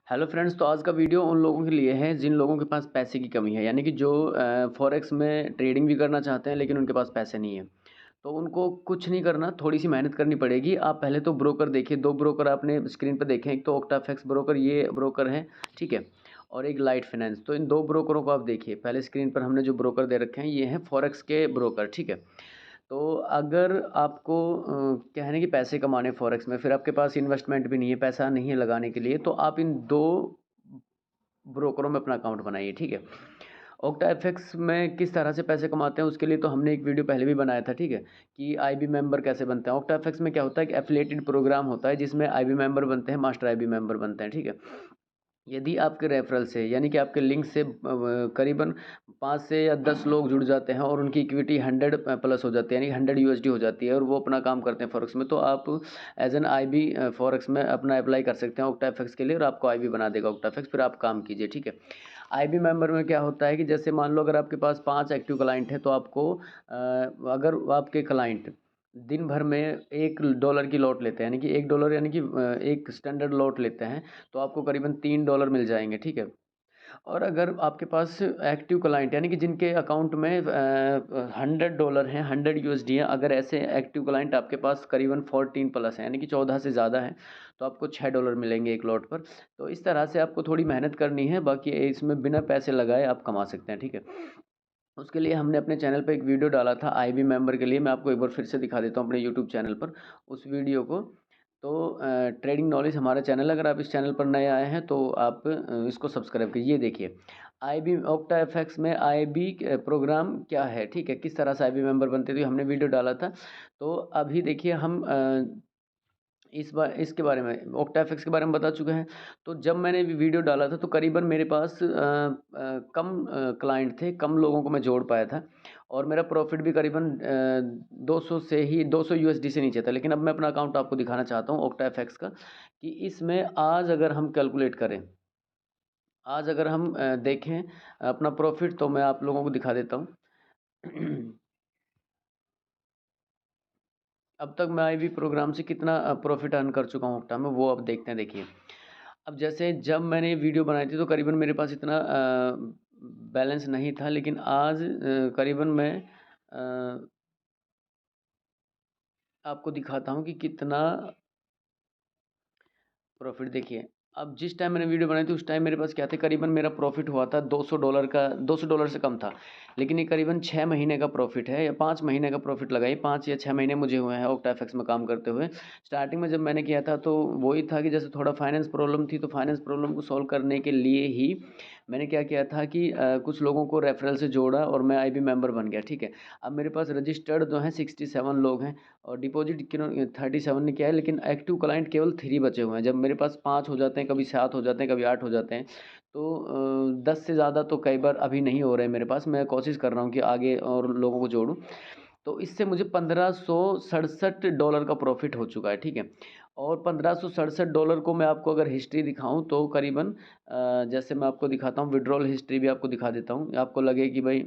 Hello friends, तो आज का वीडियो उन लोगों के लिए है जिन लोगों के पास पैसे की कमी है, यानी कि जो फॉरेक्स में ट्रेडिंग भी करना चाहते हैं लेकिन उनके पास पैसे नहीं है। तो उनको कुछ नहीं करना, थोड़ी सी मेहनत करनी पड़ेगी। आप पहले तो ब्रोकर देखिए, दो ब्रोकर आपने स्क्रीन पर देखे, एक तो ओक्टाफेक्स ब्रोकर, ये ब्रोकर है, ठीक है, और एक लाइट फाइनेंस। तो इन दो ब्रोकरों को आप देखिए। पहले स्क्रीन पर हमने जो ब्रोकर दे रखे हैं ये हैं फॉरेक्स के ब्रोकर, ठीक है। तो अगर आपको क्या है ना कि पैसे कमाने फॉरेक्स में, फिर आपके पास इन्वेस्टमेंट भी नहीं है, पैसा नहीं है लगाने के लिए, तो आप इन दो ब्रोकरों में अपना अकाउंट बनाइए, ठीक है। ओक्टा एफएक्स में किस तरह से पैसे कमाते हैं उसके लिए तो हमने एक वीडियो पहले भी बनाया था, ठीक है, कि आईबी मेंबर कैसे बनते हैं। ओक्टा एफएक्स में क्या होता है कि एफिलिएटेड प्रोग्राम होता है जिसमें आईबी मेंबर बनते हैं, मास्टर आईबी मेंबर बनते हैं, ठीक है। यदि आपके रेफरल से, यानी कि आपके लिंक से करीबन 5 से या 10 लोग जुड़ जाते हैं और उनकी इक्विटी 100 प्लस हो जाती है, यानी 100 यूएसडी हो जाती है, और वो अपना काम करते हैं फॉरेक्स में, तो आप एज एन आईबी फॉरेक्स में अपना अप्लाई कर सकते हैं ओक्टाफेक्स के लिए, और आपको आईबी बना देगा ओक्टाफेक्स, फिर आप काम कीजिए, ठीक है। आईबी मेंबर में क्या होता है कि जैसे मान लो अगर आपके पास 5 एक्टिव क्लाइंट है, तो आपको अगर आपके क्लाइंट दिन भर में $1 की लॉट लेते हैं, यानी कि $1 यानी कि एक स्टैंडर्ड लॉट लेते हैं, तो आपको करीबन $3 मिल जाएंगे, ठीक है। और अगर आपके पास एक्टिव क्लाइंट, यानी कि जिनके अकाउंट में $100 हैं, 100 USD हैं, अगर ऐसे एक्टिव क्लाइंट आपके पास करीबन 14 प्लस हैं, यानी कि 14 से ज़्यादा हैं, तो आपको $6 मिलेंगे एक लॉट पर। तो इस तरह से आपको थोड़ी मेहनत करनी है, बाकी इसमें बिना पैसे लगाए आप कमा सकते हैं, ठीक है। उसके लिए हमने अपने चैनल पे एक वीडियो डाला था आईबी मेंबर के लिए, मैं आपको एक बार फिर से दिखा देता हूँ अपने यूट्यूब चैनल पर उस वीडियो को। तो ट्रेडिंग नॉलेज हमारा चैनल है, अगर आप इस चैनल पर नए आए हैं तो आप इसको सब्सक्राइब कीजिए। ये देखिए आईबी ओक्टा एफएक्स में आईबी प्रोग्राम क्या है, ठीक है, किस तरह से आईबी मेंबर बनते थे, हमने वीडियो डाला था। तो अभी देखिए हम इस बार इसके बारे में ओक्टाफिक्स के बारे में बता चुके हैं। तो जब मैंने वीडियो डाला था तो करीबन मेरे पास कम क्लाइंट थे, कम लोगों को मैं जोड़ पाया था, और मेरा प्रॉफिट भी करीबन 200 से ही 200 यूएसडी से नीचे था। लेकिन अब मैं अपना अकाउंट आपको दिखाना चाहता हूँ ओक्टाफिक्स का, कि इसमें आज अगर हम कैलकुलेट करें, आज अगर हम देखें अपना प्रॉफिट, तो मैं आप लोगों को दिखा देता हूँ। अब तक मैं आईवी प्रोग्राम से कितना प्रॉफिट अर्न कर चुका हूँ ओक्टा में, वो अब देखते हैं। देखिए अब जैसे जब मैंने वीडियो बनाई थी तो करीबन मेरे पास इतना बैलेंस नहीं था, लेकिन आज करीबन मैं आपको दिखाता हूँ कि कितना प्रॉफिट। देखिए अब जिस टाइम मैंने वीडियो बनाई थी उस टाइम मेरे पास क्या थे, करीबन मेरा प्रॉफिट हुआ था $200 का, $200 से कम था। लेकिन ये करीबन 6 महीने का प्रॉफिट है, या 5 महीने का प्रॉफिट लगाइए, 5 या 6 महीने मुझे हुए हैं ओक्टाफेक्स में काम करते हुए। स्टार्टिंग में जब मैंने किया था तो वही था कि जैसे थोड़ा फाइनेंस प्रॉब्लम थी, तो फाइनेंस प्रॉब्लम को सॉल्व करने के लिए ही मैंने क्या किया था कि कुछ लोगों को रेफरल से जोड़ा और मैं आईबी मेंबर बन गया, ठीक है। अब मेरे पास रजिस्टर्ड जो हैं 67 लोग हैं, और डिपॉजिट 37 ने किया है, लेकिन एक्टिव क्लाइंट केवल 3 बचे हुए हैं। जब मेरे पास 5 हो जाते हैं, कभी 7 हो जाते हैं, कभी 8 हो जाते हैं, तो 10 से ज़्यादा तो कई बार अभी नहीं हो रहे हैं मेरे पास। मैं कोशिश कर रहा हूँ कि आगे और लोगों को जोड़ूँ। तो इससे मुझे $1567 का प्रॉफिट हो चुका है, ठीक है। और $1567 को मैं आपको अगर हिस्ट्री दिखाऊं तो करीबन जैसे मैं आपको दिखाता हूँ, विड्रॉल हिस्ट्री भी आपको दिखा देता हूँ, आपको लगे कि भाई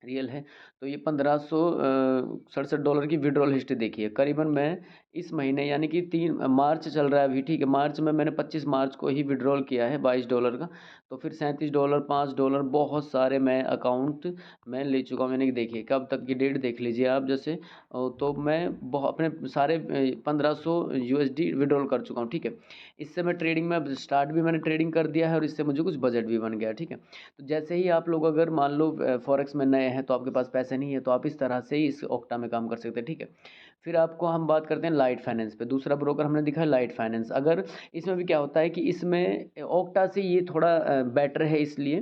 रियल है। तो ये $1567 की विड्रॉल हिस्ट्री देखिए। करीबन मैं इस महीने, यानी कि 3 मार्च चल रहा है अभी, ठीक है, मार्च में मैंने 25 मार्च को ही विड्रॉल किया है $22 का। तो फिर $37, $5, बहुत सारे मैं अकाउंट में ले चुका हूँ। यानी कि देखिए कब तक की डेट देख लीजिए आप, जैसे तो मैं अपने सारे 1500 यूएसडी विड्रॉल कर चुका हूँ, ठीक है। इससे मैं ट्रेडिंग में अब स्टार्ट भी मैंने ट्रेडिंग कर दिया है, और इससे मुझे कुछ बजट भी बन गया, ठीक है। तो जैसे ही आप लोग अगर मान लो फॉरेक्स में नए हैं, तो आपके पास पैसे नहीं है, तो आप इस तरह से ही इस ओक्टा में काम कर सकते हैं, ठीक है। फिर आपको हम बात करते हैं लाइट फाइनेंस पे। दूसरा ब्रोकर हमने दिखा है लाइट फाइनेंस। अगर इसमें भी क्या होता है कि इसमें ओक्टा से ये थोड़ा बेटर है, इसलिए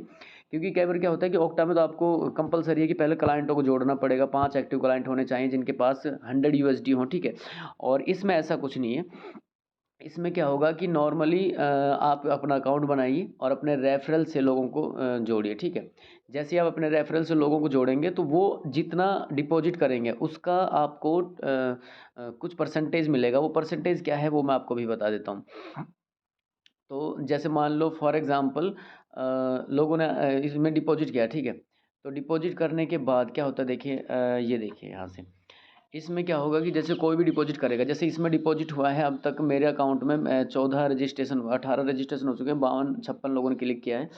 क्योंकि कई बार क्या होता है कि ओक्टा में तो आपको कंपलसरी है कि पहले क्लाइंटों को जोड़ना पड़ेगा, 5 एक्टिव क्लाइंट होने चाहिए जिनके पास 100 यूएसडी हो, ठीक है। और इसमें ऐसा कुछ नहीं है। इसमें क्या होगा कि नॉर्मली आप अपना अकाउंट बनाइए और अपने रेफरल से लोगों को जोड़िए, ठीक है। जैसे ही आप अपने रेफरल से लोगों को जोड़ेंगे, तो वो जितना डिपॉजिट करेंगे उसका आपको कुछ परसेंटेज मिलेगा। वो परसेंटेज क्या है वो मैं आपको भी बता देता हूँ। तो जैसे मान लो फॉर एग्ज़ाम्पल लोगों ने इसमें डिपॉजिट किया, ठीक है। तो डिपॉजिट करने के बाद क्या होता है, देखिए ये देखिए यहाँ से इसमें क्या होगा कि जैसे कोई भी डिपॉजिट करेगा, जैसे इसमें डिपॉजिट हुआ है अब तक मेरे अकाउंट में 14 रजिस्ट्रेशन हुआ, 18 रजिस्ट्रेशन हो चुके हैं, 52-56 लोगों ने क्लिक किया है।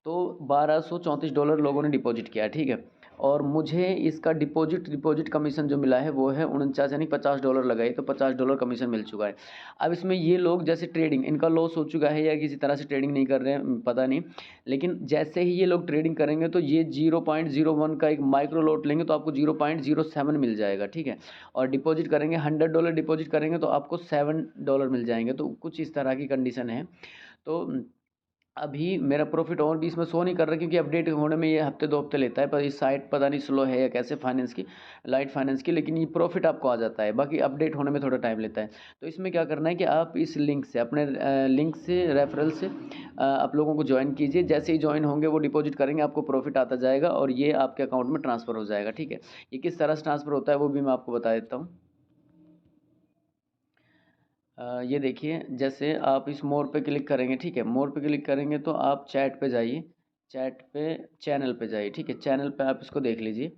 तो $1234 लोगों ने डिपॉजिट किया है, ठीक है। और मुझे इसका डिपॉजिट कमीशन जो मिला है वो है 49, यानी $50 लगाए तो $50 कमीशन मिल चुका है। अब इसमें ये लोग जैसे ट्रेडिंग इनका लॉस हो चुका है या किसी तरह से ट्रेडिंग नहीं कर रहे हैं, पता नहीं। लेकिन जैसे ही ये लोग ट्रेडिंग करेंगे तो ये 0.01 का एक माइक्रो लॉट लेंगे तो आपको 0.07 मिल जाएगा, ठीक है। और डिपॉजिट करेंगे, $100 डिपॉजिट करेंगे तो आपको $7 मिल जाएंगे। तो कुछ इस तरह की कंडीशन है। तो अभी मेरा प्रॉफिट और भी इसमें शो नहीं कर रहा, क्योंकि अपडेट होने में ये हफ्ते 2 हफ्ते लेता है। पर इस साइट पता नहीं स्लो है या कैसे फाइनेंस की, लाइट फाइनेंस की, लेकिन ये प्रॉफिट आपको आ जाता है, बाकी अपडेट होने में थोड़ा टाइम लेता है। तो इसमें क्या करना है कि आप इस लिंक से, अपने लिंक से, रेफरल से आप लोगों को ज्वाइन कीजिए। जैसे ही ज्वाइन होंगे वो डिपॉजिट करेंगे, आपको प्रॉफिट आता जाएगा और ये आपके अकाउंट में ट्रांसफ़र हो जाएगा, ठीक है। ये किस तरह से ट्रांसफ़र होता है वो भी मैं आपको बता देता हूँ। ये देखिए, जैसे आप इस मोर पे क्लिक करेंगे, ठीक है। मोर पे क्लिक करेंगे तो आप चैट पे जाइए, चैट पे चैनल पे जाइए, ठीक है। चैनल पे आप इसको देख लीजिए।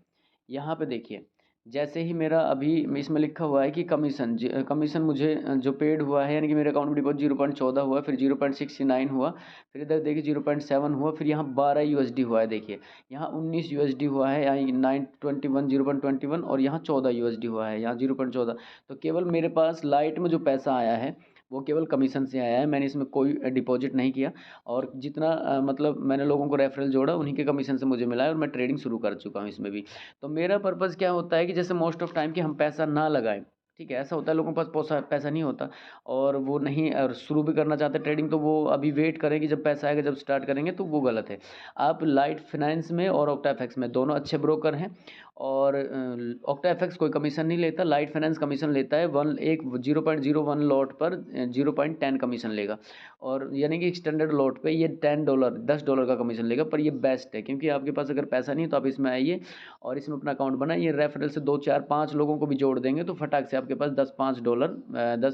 यहाँ पे देखिए, जैसे ही मेरा अभी इसमें लिखा हुआ है कि कमीशन मुझे जो पेड हुआ है, यानी कि मेरे अकाउंट में डिपॉजिट 0.14 हुआ, फिर 0.69 हुआ, फिर इधर देखिए 0.7 हुआ, फिर यहाँ 12 यूएसडी हुआ है। देखिए यहाँ 19 यूएसडी हुआ है, यहाँ 921 0.21, और यहाँ 14 यूएसडी हुआ है, यहाँ 0.14। तो केवल मेरे पास लाइट में जो पैसा आया है वो केवल कमीशन से आया है, मैंने इसमें कोई डिपॉजिट नहीं किया। और जितना मतलब मैंने लोगों को रेफरल जोड़ा उन्हीं के कमीशन से मुझे मिला है, और मैं ट्रेडिंग शुरू कर चुका हूँ इसमें भी। तो मेरा पर्पज़ क्या होता है कि जैसे मोस्ट ऑफ टाइम कि हम पैसा ना लगाएं, ठीक है। ऐसा होता है लोगों के पास पैसा पैसा नहीं होता, और वो नहीं, और शुरू भी करना चाहते ट्रेडिंग, तो वो अभी वेट करें कि जब पैसा आएगा जब स्टार्ट करेंगे, तो वो गलत है। आप लाइट फाइनेंस में और ऑक्टाफैक्स में दोनों अच्छे ब्रोकर हैं। और ऑक्टाफैक्स कोई कमीशन नहीं लेता, लाइट फाइनेंस कमीशन लेता है, 0.01 लॉट पर 0.10 कमीशन लेगा। और यानी कि स्टैंडर्ड लॉट पे ये $10 का कमीशन लेगा। पर ये बेस्ट है, क्योंकि आपके पास अगर पैसा नहीं है तो आप इसमें आइए और इसमें अपना अकाउंट बनाइए। रेफरल से 2 4 5 लोगों को भी जोड़ देंगे तो फटाक से आपके पास 10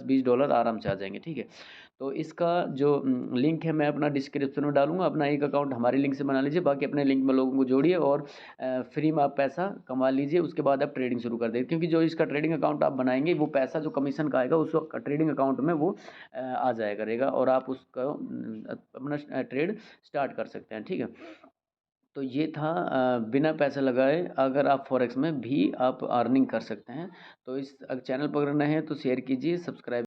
20 डॉलर आराम से आ जाएंगे, ठीक है। तो इसका जो लिंक है मैं अपना डिस्क्रिप्शन में डालूंगा। अपना एक अकाउंट हमारे लिंक से बना लीजिए, बाकी अपने लिंक में लोगों को जोड़िए और फ्री में आप पैसा कमा लीजिए। उसके बाद आप ट्रेडिंग शुरू कर दें, क्योंकि जो इसका ट्रेडिंग अकाउंट आप बनाएंगे वो पैसा जो कमीशन का आएगा उस ट्रेडिंग अकाउंट में वो आ जाया करेगा, और आप उसका अपना ट्रेड स्टार्ट कर सकते हैं, ठीक है। तो ये था बिना पैसे लगाए अगर आप फॉरेक्स में भी आप अर्निंग कर सकते हैं। तो इस चैनल पर नए हैं तो शेयर कीजिए, सब्सक्राइब